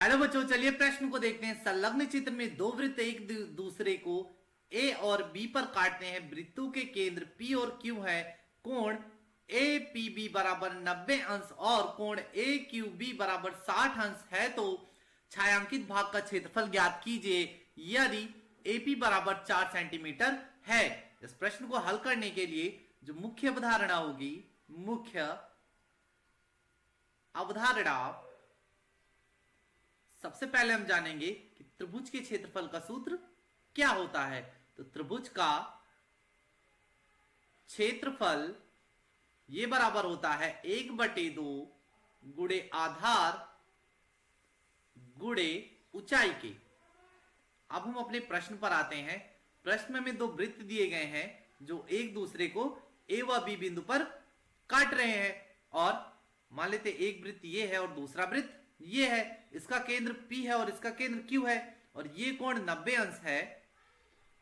Hello बच्चों, चलिए प्रश्न को देखते हैं। संलग्न चित्र में दो वृत्त एक दूसरे को ए और बी पर काटते हैं। वृत्तों के केंद्र पी और क्यू है। कोण ए पी बी बराबर 90 अंश और कोण ए क्यू बी बराबर 60 अंश है, तो छायांकित भाग का क्षेत्रफल ज्ञात कीजिए यदि एपी बराबर 4 सेंटीमीटर है। इस प्रश्न को हल करने के लिए जो मुख्य अवधारणा होगी, मुख्य अवधारणा, सबसे पहले हम जानेंगे कि त्रिभुज के क्षेत्रफल का सूत्र क्या होता है। तो त्रिभुज का क्षेत्रफल ये बराबर होता है 1/2 गुणे आधार गुणे ऊंचाई के। अब हम अपने प्रश्न पर आते हैं। प्रश्न में हमें दो वृत्त दिए गए हैं जो एक दूसरे को ए व बी बिंदु पर काट रहे हैं, और मान लेते एक वृत्त ये है और दूसरा वृत्त ये है। इसका केंद्र P है और इसका केंद्र Q है, और ये कोण 90 अंश है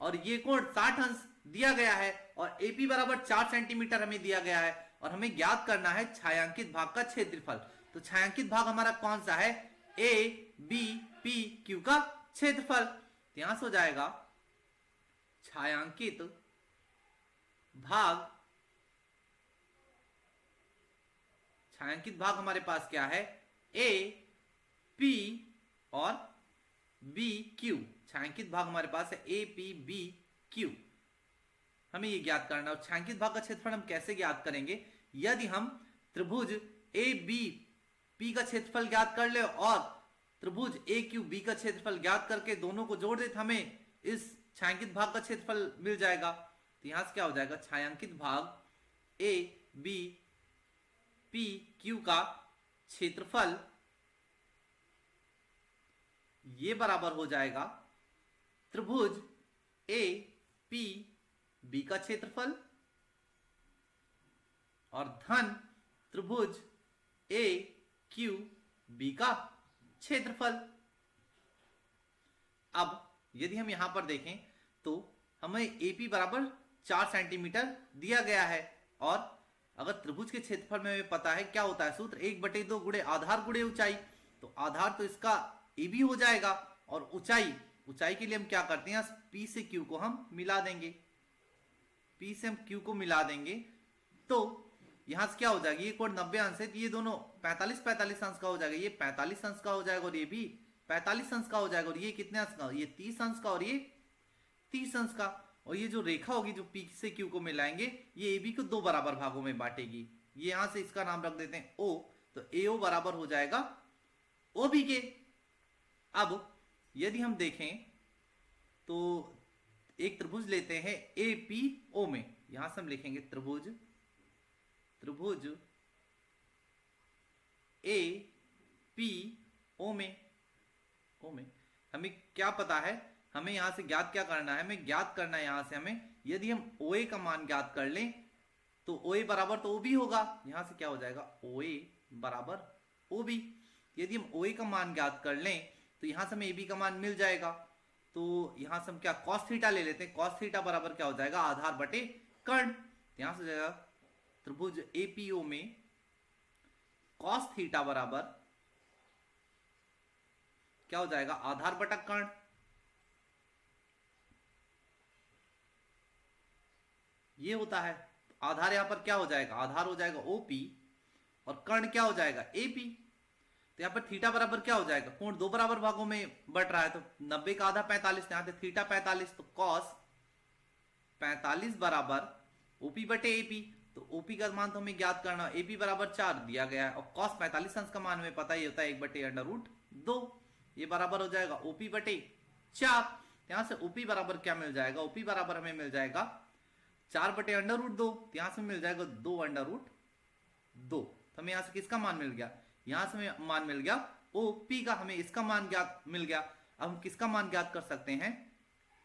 और ये कोण 60 अंश दिया गया है, और AP बराबर 4 सेंटीमीटर हमें दिया गया है, और हमें ज्ञात करना है छायांकित भाग का क्षेत्रफल। तो छायांकित भाग हमारा कौन सा है? A B P Q का क्षेत्रफल। तो यहां से हो जाएगा छायांकित भाग, छायांकित भाग हमारे पास क्या है? A P और B Q। छायांकित भाग हमारे पास है A P B Q। हमें ये ज्ञात करना है। और छायांकित भाग का क्षेत्रफल हम कैसे ज्ञात करेंगे? यदि हम त्रिभुज A B P का क्षेत्रफल ज्ञात कर ले और त्रिभुज A Q B का क्षेत्रफल ज्ञात करके दोनों को जोड़ दे तो हमें इस छायांकित भाग का क्षेत्रफल मिल जाएगा। तो यहां से क्या हो जाएगा? छायांकित भाग A B P Q का क्षेत्रफल ये बराबर हो जाएगा त्रिभुज A P B का क्षेत्रफल और धन त्रिभुज A Q B का क्षेत्रफल। अब यदि हम यहां पर देखें तो हमें AP बराबर 4 सेंटीमीटर दिया गया है, और अगर त्रिभुज के क्षेत्रफल में हमें पता है क्या होता है सूत्र, 1/2 गुणे आधार गुणे ऊंचाई। तो आधार तो इसका AB हो जाएगा, और ऊंचाई, ऊंचाई के लिए हम क्या करते हैं? P से Q को हम मिला देंगे, P से हम Q को मिला देंगे। तो यहां से क्या हो जाएगा? ये कोण 90 अंश है तो ये दोनों 45 अंश का हो जाएगा, ये 45 अंश का हो जाएगा और ये भी 45 अंश का हो जाएगा, और ये कितने अंश का? ये 30 अंश का और ये 30 अंश का। और ये जो रेखा होगी जो P से Q को मिलाएंगे, ये AB को दो बराबर भागों में बांटेगी। ये यहां से इसका नाम रख देते हैं O। तो AO बराबर हो जाएगा OB के। अब यदि हम देखें तो एक त्रिभुज लेते हैं APO में। यहां से हम लिखेंगे त्रिभुज APO में, O में हमें क्या पता है? हमें यहां से ज्ञात क्या करना है? हमें ज्ञात करना है यहां से हमें, यदि हम OA का मान ज्ञात कर लें तो OA बराबर तो OB होगा। यहां से क्या हो जाएगा? OA बराबर OB। यदि हम OA का मान ज्ञात कर लें तो यहां से हमें AB का मान मिल जाएगा। तो यहां से हम क्या cos थीटा ले लेते हैं। cos थीटा बराबर क्या हो जाएगा? आधार बटे कर्ण। यहां से हो जाएगा त्रिभुज APO में cos थीटा बराबर क्या हो जाएगा? आधार बटा कर्ण। ये होता है। आधार यहां पर क्या हो जाएगा? आधार हो जाएगा OP और कर्ण क्या हो जाएगा? AP। तो यहां पर थीटा बराबर क्या हो जाएगा? कोण दो बराबर भागों में बट रहा है, तो 90 का आधा 45, यहां से थीटा 45, तो cos 45 बराबर OP बटे AP। तो OP का मान तो हमें ज्ञात करना, AP बराबर 4 दिया गया है, और cos 45 अंश का मान हमें पता ही होता है 1/√2। ये बराबर हो जाएगा OP बटे 4। यहां से OP बराबर क्या मिल जाएगा? OP बराबर हमें मिल जाएगा 4/√2। तो यहां से मिल जाएगा 2/√2। तो हमें यहां से किसका मान मिल गया? यहां से हमें मान मिल गया OP का, हमें इसका मान ज्ञात मिल गया। अब हम किसका मान ज्ञात कर सकते हैं?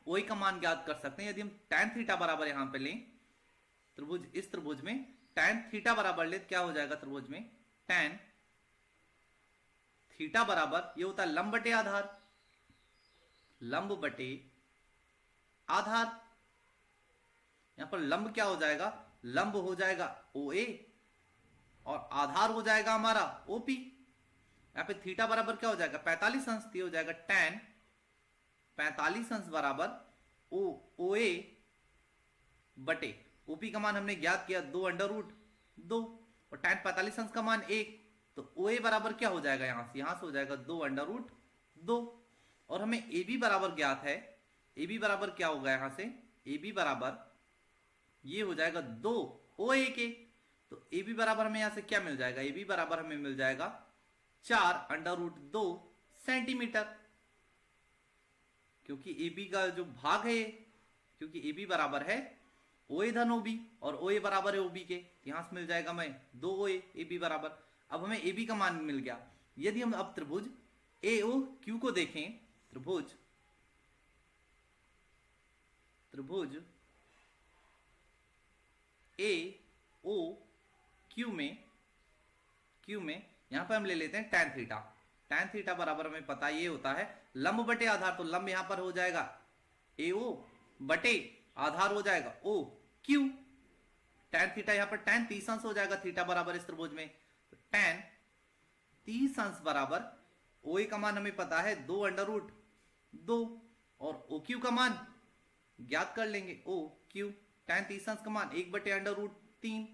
OA का मान ज्ञात कर सकते हैं। यदि हम tan थीटा बराबर यहां पे लें, त्रिभुज, इस त्रिभुज में tan थीटा बराबर ले, क्या हो जाएगा? त्रिभुज में tan थीटा बराबर ये होता है लंब बटे आधार, लंब बटे आधार। यहां पर लंब क्या हो जाएगा? लंब हो जाएगा OA और आधार हो जाएगा हमारा OP। यहाँ पे थीटा बराबर क्या हो जाएगा 45 अंश, तो हो जाएगा tan 45 अंश बराबर ओ ओ ए बटे ओपी का मान हमने ज्ञात किया 2 और tan 45 अंश का मान 1, तो ओ ए बराबर क्या हो जाएगा यहां से हो जाएगा 2 और हमें ए बी बराबर ज्ञात है। ए बी बराबर क्या होगा यहां से, ए बी बराबर ये हो जाएगा 2 ओ ए के, तो ए बी बराबर हमें यहां से क्या मिल जाएगा, ए बी बराबर हमें मिल जाएगा 4√2 सेंटीमीटर, क्योंकि ए बी का जो भाग है, क्योंकि ए बी बराबर है ओ ए धन ओ बी और ओ ए बराबर है ओ बी के, यहां से मिल जाएगा मैं 2 ओ ए बी बराबर। अब हमें ए बी का मान मिल गया। यदि हम अब त्रिभुज ए ओ क्यू को देखें, त्रिभुज ए ओ क्यू में यहां पर हम ले लेते हैं tan थीटा। tan थीटा बराबर हमें पता ये होता है लंब बटे आधार, तो लंब यहां पर हो जाएगा ए ओ बटे आधार हो जाएगा ओ क्यू। tan थीटा यहां पर tan 30 अंश हो जाएगा थीटा बराबर इस त्रिभुज में, तो tan 30 अंश बराबर ओ ए का मान हमें पता है 2√2 और ओ क्यू का मान ज्ञात कर लेंगे, ओ क्यू tan 30 अंश का मान 1/√3,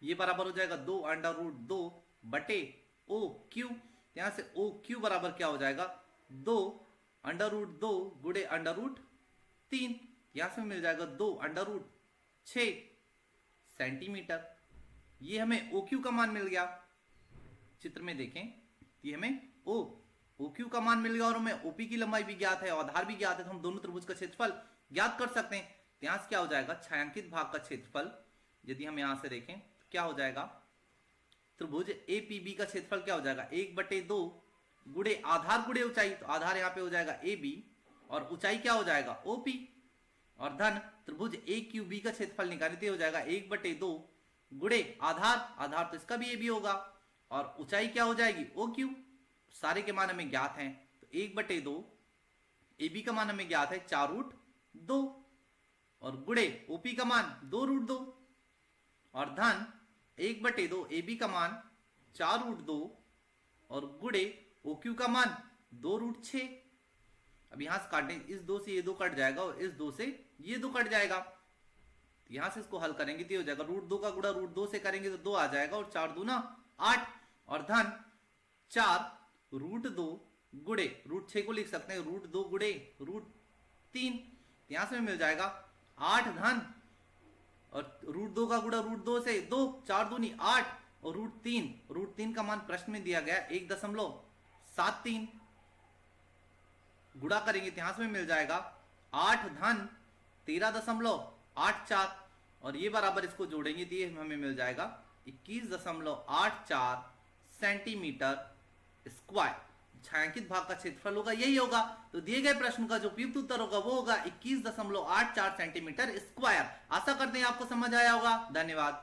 ये बराबर हो जाएगा 2√2 बटे ओ क्यू। यहां से ओ क्यू बराबर क्या हो जाएगा 2√2 गुणे √3, यहां से मिल जाएगा 2√6 सेंटीमीटर। ये हमें ओ क्यू का मान मिल गया। चित्र में देखें, ये हमें ओ क्यू का मान मिल गया और हमें ओपी की लंबाई भी ज्ञात है और आधार भी ज्ञात है, तो हम दोनों त्रिभुज का क्षेत्रफल ज्ञात कर सकते हैं। यहां से क्या हो जाएगा छायांकित भाग का क्षेत्रफल, यदि हम यहां से देखें तो क्या हो जाएगा, त्रिभुज एपीबी का क्षेत्रफल क्या हो जाएगा 1/2 गुणे आधार गुणे ऊंचाई, तो आधार यहां पे हो जाएगा ए बी और ऊंचाई क्या हो जाएगा ओपी, और धन त्रिभुज ए क्यू बी का क्षेत्रफल निकालते हो जाएगा 1/2 गुणे आधार तो इसका भी ए बी होगा और ऊंचाई क्या हो जाएगी ओ क्यू। सारे के मान हमें ज्ञात हैं, तो 1/2 ए बी का मान हमें ज्ञात है 4√2 और गुणे ओपी का मान 2√2 और धन 1/2 ए बी का मान 4√2 और गुणे ओ क्यू का मान 2√6। अब यहां से काटें, इस 2 से ये 2 कट जाएगा और इस 2 से ये 2 कट जाएगा, यहां से इसको हल करेंगे तो हो जाएगा √2 का गुणा √2 से करेंगे तो 2 आ जाएगा और 4 दूना 8 और धन 4√2 गुणे √6 को लिख सकते हैं √2 गुणे √3, यहां से मिल जाएगा 8 धन और √2 का गुणा √2 से 2, 4 दूनी 8 और √3 का मान प्रश्न में दिया गया 1.73, गुणा करेंगे तो यहां से मिल जाएगा 8 धन 13.84 और ये बराबर इसको जोड़ेंगे तो ये हमें मिल जाएगा 21.84 सेंटीमीटर स्क्वायर। छायांकित भाग का क्षेत्रफल होगा यही होगा, तो दिए गए प्रश्न का जो उपयुक्त उत्तर होगा वो होगा 21.84 सेंटीमीटर स्क्वायर। आशा करते हैं आपको समझ आया होगा। धन्यवाद।